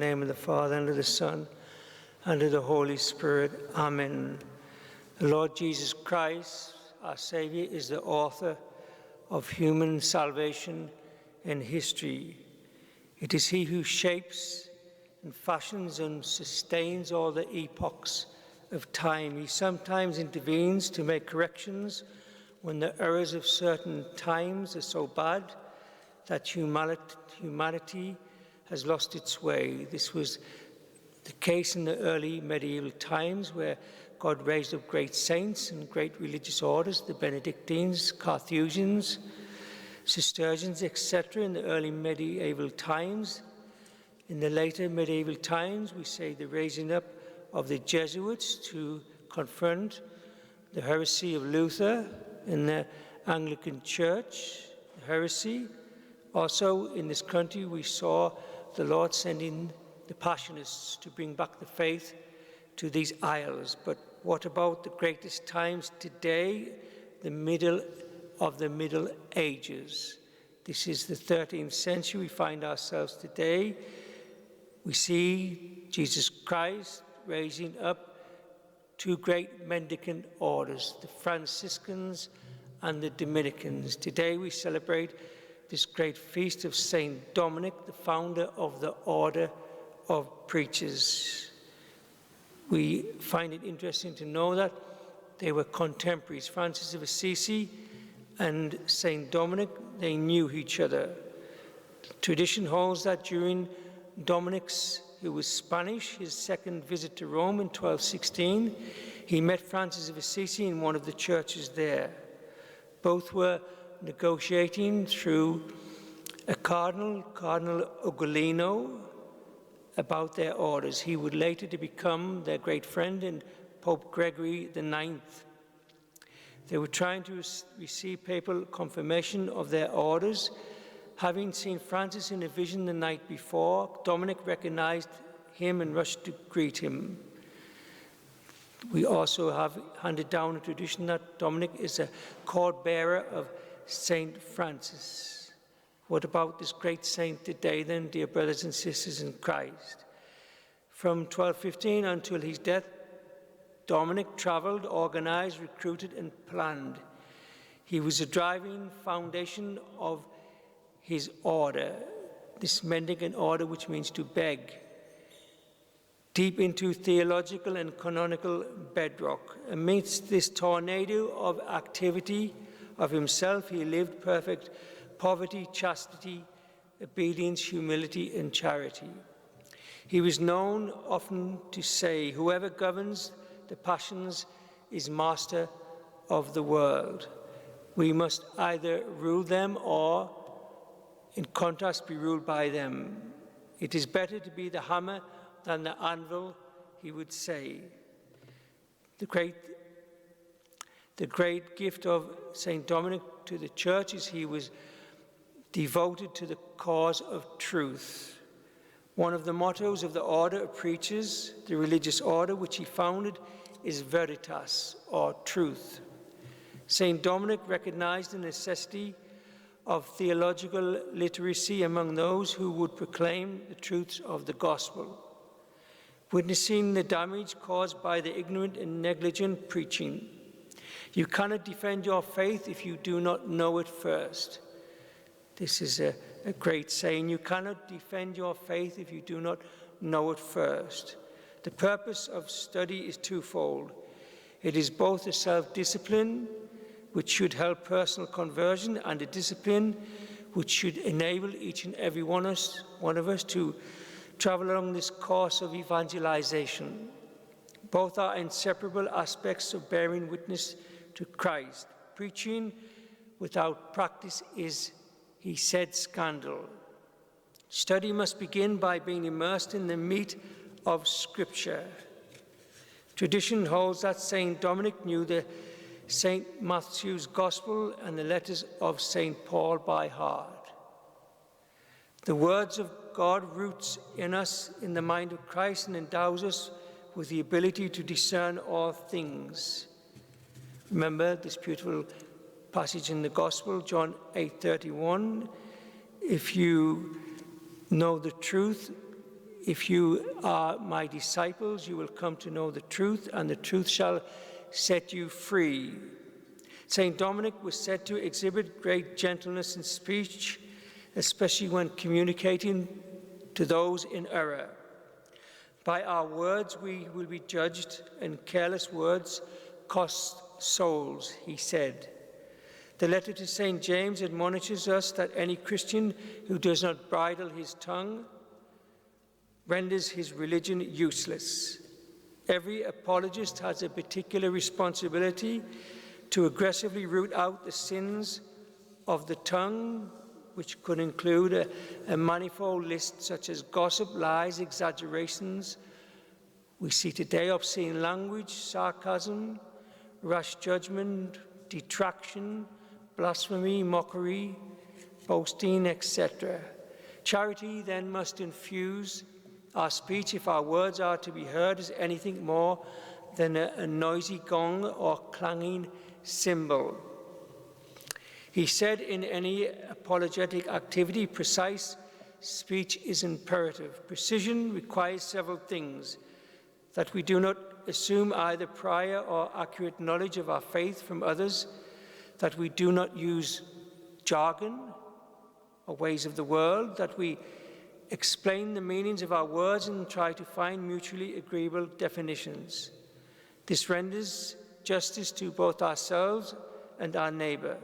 name of the Father, and of the Son, and of the Holy Spirit. Amen. The Lord Jesus Christ, our Saviour, is the author of human salvation in history. It is he who shapes and fashions and sustains all the epochs of time. He sometimes intervenes to make corrections when the errors of certain times are so bad that humanity has lost its way. This was the case in the early medieval times, where God raised up great saints and great religious orders, the Benedictines, Carthusians, Cistercians, etc. in the early medieval times. In the later medieval times, we say the raising up of the Jesuits to confront the heresy of Luther in the Anglican Church, heresy. Also in this country, we saw the Lord sending the Passionists to bring back the faith to these isles. But what about the greatest times today, the middle of the Middle Ages? This is the 13th century. We find ourselves today. We see Jesus Christ raising up two great mendicant orders, the Franciscans and the Dominicans. Today we celebrate this great feast of Saint Dominic, the founder of the Order of Preachers. We find it interesting to know that they were contemporaries. Francis of Assisi and Saint Dominic, they knew each other. Tradition holds that during Dominic's, who was Spanish, his second visit to Rome in 1216, he met Francis of Assisi in one of the churches there. Both were negotiating through a Cardinal Ugolino, about their orders. He would later to become their great friend and Pope Gregory IX. They were trying to receive papal confirmation of their orders. Having seen Francis in a vision the night before, Dominic recognized him and rushed to greet him. We also have handed down a tradition that Dominic is a cord-bearer of Saint Francis. What about this great saint today then, dear brothers and sisters in Christ? From 1215 until his death, Dominic traveled, organized, recruited, and planned. He was a driving foundation of his order, this mendicant order, which means to beg, deep into theological and canonical bedrock. Amidst this tornado of activity of himself, he lived perfect poverty, chastity, obedience, humility, and charity. He was known often to say, whoever governs the passions is master of the world. We must either rule them or, in contrast, be ruled by them. It is better to be the hammer than the anvil, he would say. The great gift of Saint Dominic to the church is he was devoted to the cause of truth. One of the mottos of the Order of Preachers, the religious order which he founded, is veritas, or truth. Saint Dominic recognized the necessity of theological literacy among those who would proclaim the truths of the gospel. Witnessing the damage caused by the ignorant and negligent preaching. You cannot defend your faith if you do not know it first. This is a great saying. You cannot defend your faith if you do not know it first. The purpose of study is twofold. It is both a self-discipline, which should help personal conversion, and a discipline which should enable each and every one of us to travel along this course of evangelization. Both are inseparable aspects of bearing witness to Christ. Preaching without practice is, he said, scandal. Study must begin by being immersed in the meat of Scripture. Tradition holds that Saint Dominic knew the St. Matthew's Gospel and the letters of Saint Paul by heart. The words of God roots in us in the mind of Christ and endows us with the ability to discern all things. Remember this beautiful passage in the Gospel, John 8:31. If you know the truth, If you are my disciples, you will come to know the truth, and the truth shall set you free. St. Dominic was said to exhibit great gentleness in speech, especially when communicating to those in error. By our words we will be judged, and careless words cost souls, he said. The letter to St. James admonishes us that any Christian who does not bridle his tongue renders his religion useless. Every apologist has a particular responsibility to aggressively root out the sins of the tongue, which could include a manifold list such as gossip, lies, exaggerations. We see today obscene language, sarcasm, rash judgment, detraction, blasphemy, mockery, boasting, etc. Charity then must infuse our speech if our words are to be heard as anything more than a noisy gong or clanging cymbal. He said, in any apologetic activity, precise speech is imperative. Precision requires several things: that we do not assume either prior or accurate knowledge of our faith from others, that we do not use jargon or ways of the world, that we explain the meanings of our words and try to find mutually agreeable definitions. This renders justice to both ourselves and our neighbor,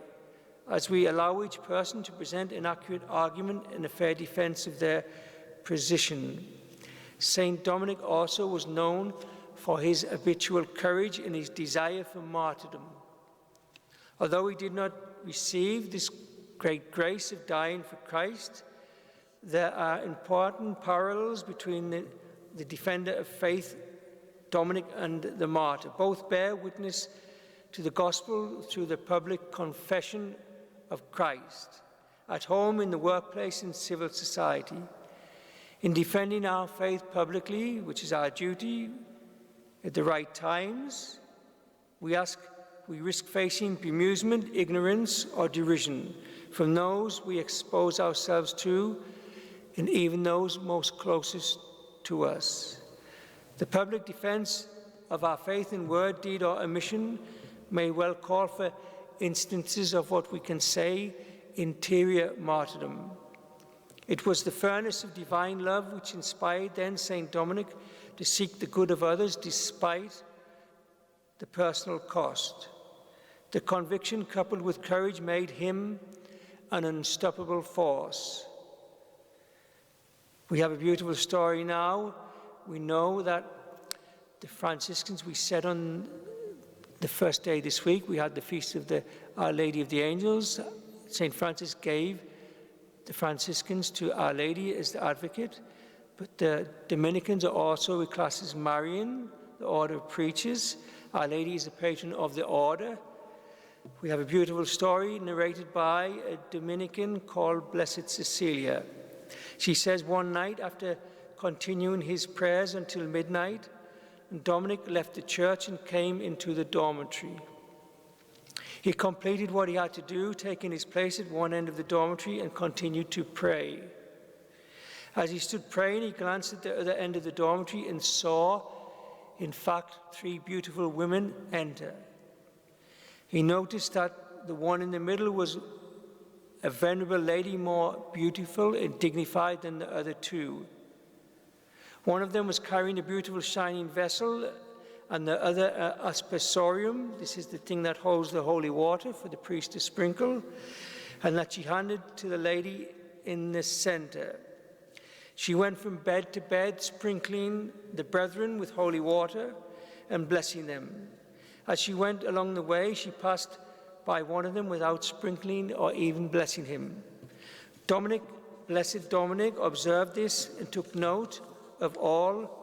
as we allow each person to present an accurate argument and a fair defense of their position. Saint Dominic also was known for his habitual courage and his desire for martyrdom. Although he did not receive this great grace of dying for Christ, there are important parallels between the defender of faith, Dominic, and the martyr. Both bear witness to the gospel through the public confession of Christ, at home, in the workplace, in civil society. In defending our faith publicly, which is our duty, at the right times, we risk facing bemusement, ignorance, or derision from those we expose ourselves to, and even those most closest to us. The public defense of our faith in word, deed, or omission may well call for instances of what we can say interior martyrdom. It was the furnace of divine love which inspired then St. Dominic to seek the good of others despite the personal cost. The conviction coupled with courage made him an unstoppable force. We have a beautiful story now. We know that the Franciscans, we said on the first day this week, we had the feast of Our Lady of the Angels. St. Francis gave the Franciscans to Our Lady as the advocate, but the Dominicans are also classed as Marian, the order of preachers. Our Lady is the patron of the order. We have a beautiful story narrated by a Dominican called Blessed Cecilia. She says, one night, after continuing his prayers until midnight, Dominic left the church and came into the dormitory. He completed what he had to do, taking his place at one end of the dormitory, and continued to pray. As he stood praying, he glanced at the other end of the dormitory and saw, in fact, 3 beautiful women enter. He noticed that the one in the middle was a venerable lady, more beautiful and dignified than the other 2. One of them was carrying a beautiful shining vessel, and the other aspersorium. This is the thing that holds the holy water for the priest to sprinkle, and that she handed to the lady in the center. She went from bed to bed, sprinkling the brethren with holy water and blessing them. As she went along the way, she passed by one of them without sprinkling or even blessing him. Dominic, Blessed Dominic, observed this and took note of all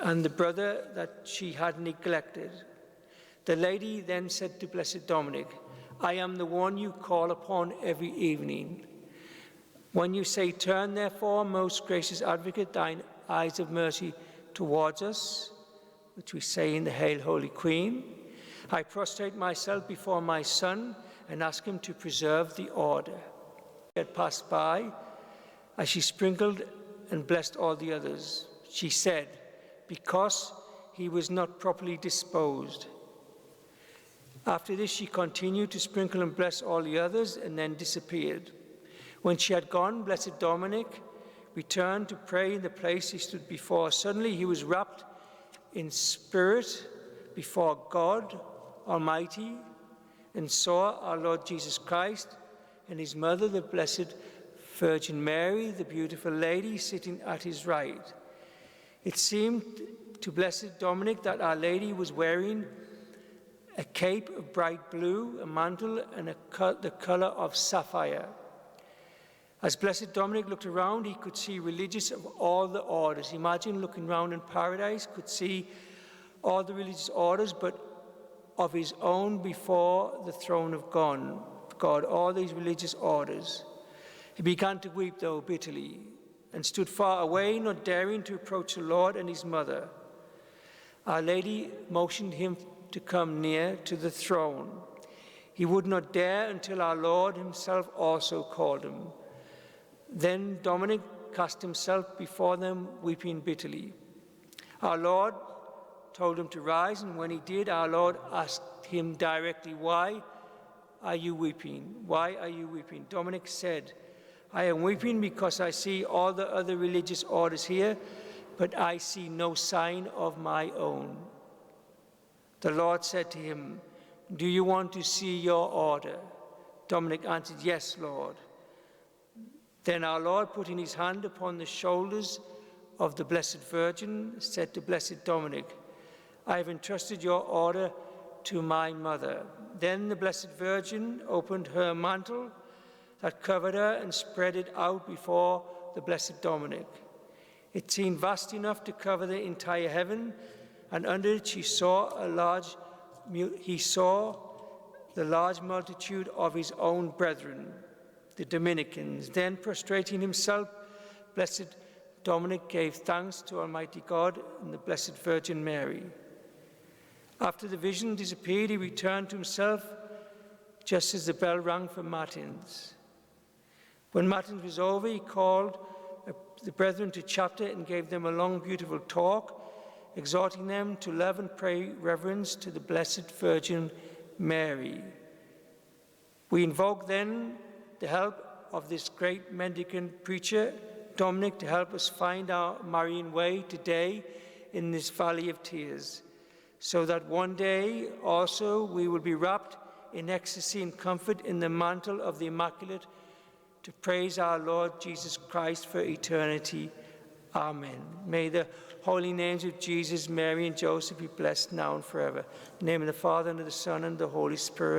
and the brother that she had neglected. The lady then said to Blessed Dominic, I am the one you call upon every evening. When you say, turn therefore, most gracious advocate, thine eyes of mercy towards us, which we say in the Hail, Holy Queen, I prostrate myself before my Son and ask him to preserve the order. She had passed by as she sprinkled and blessed all the others. She said, because he was not properly disposed. After this, she continued to sprinkle and bless all the others and then disappeared. When she had gone, Blessed Dominic returned to pray in the place he stood before. Suddenly he was wrapped in spirit before God Almighty and saw our Lord Jesus Christ and his mother, the Blessed Virgin Mary, the beautiful lady, sitting at his right. It seemed to Blessed Dominic that Our Lady was wearing a cape of bright blue, a mantle, and the color of sapphire. As Blessed Dominic looked around, he could see religious of all the orders. Imagine looking around in paradise, could see all the religious orders, but of his own before the throne of God, all these religious orders. He began to weep, though, bitterly, and stood far away, not daring to approach the Lord and his mother. Our Lady motioned him to come near to the throne. He would not dare until our Lord himself also called him. Then Dominic cast himself before them, weeping bitterly. Our Lord told him to rise, and when he did, our Lord asked him directly, "Why are you weeping? Why are you weeping?" Dominic said, "I am weeping because I see all the other religious orders here, but I see no sign of my own." The Lord said to him, "Do you want to see your order?" Dominic answered, "Yes, Lord." Then our Lord, putting his hand upon the shoulders of the Blessed Virgin, said to Blessed Dominic, "I have entrusted your order to my mother." Then the Blessed Virgin opened her mantle that covered her and spread it out before the Blessed Dominic. It seemed vast enough to cover the entire heaven, and under it he saw the large multitude of his own brethren, the Dominicans. Then, prostrating himself, Blessed Dominic gave thanks to Almighty God and the Blessed Virgin Mary. After the vision disappeared, he returned to himself just as the bell rang for Matins. When Matins was over, he called the brethren to chapter and gave them a long, beautiful talk, exhorting them to love and pay reverence to the Blessed Virgin Mary. We invoke then the help of this great mendicant preacher, Dominic, to help us find our Marian way today in this valley of tears, so that one day also we will be wrapped in ecstasy and comfort in the mantle of the Immaculate to praise our Lord Jesus Christ for eternity. Amen. May the holy names of Jesus, Mary, and Joseph be blessed now and forever. In the name of the Father, and of the Son, and the Holy Spirit.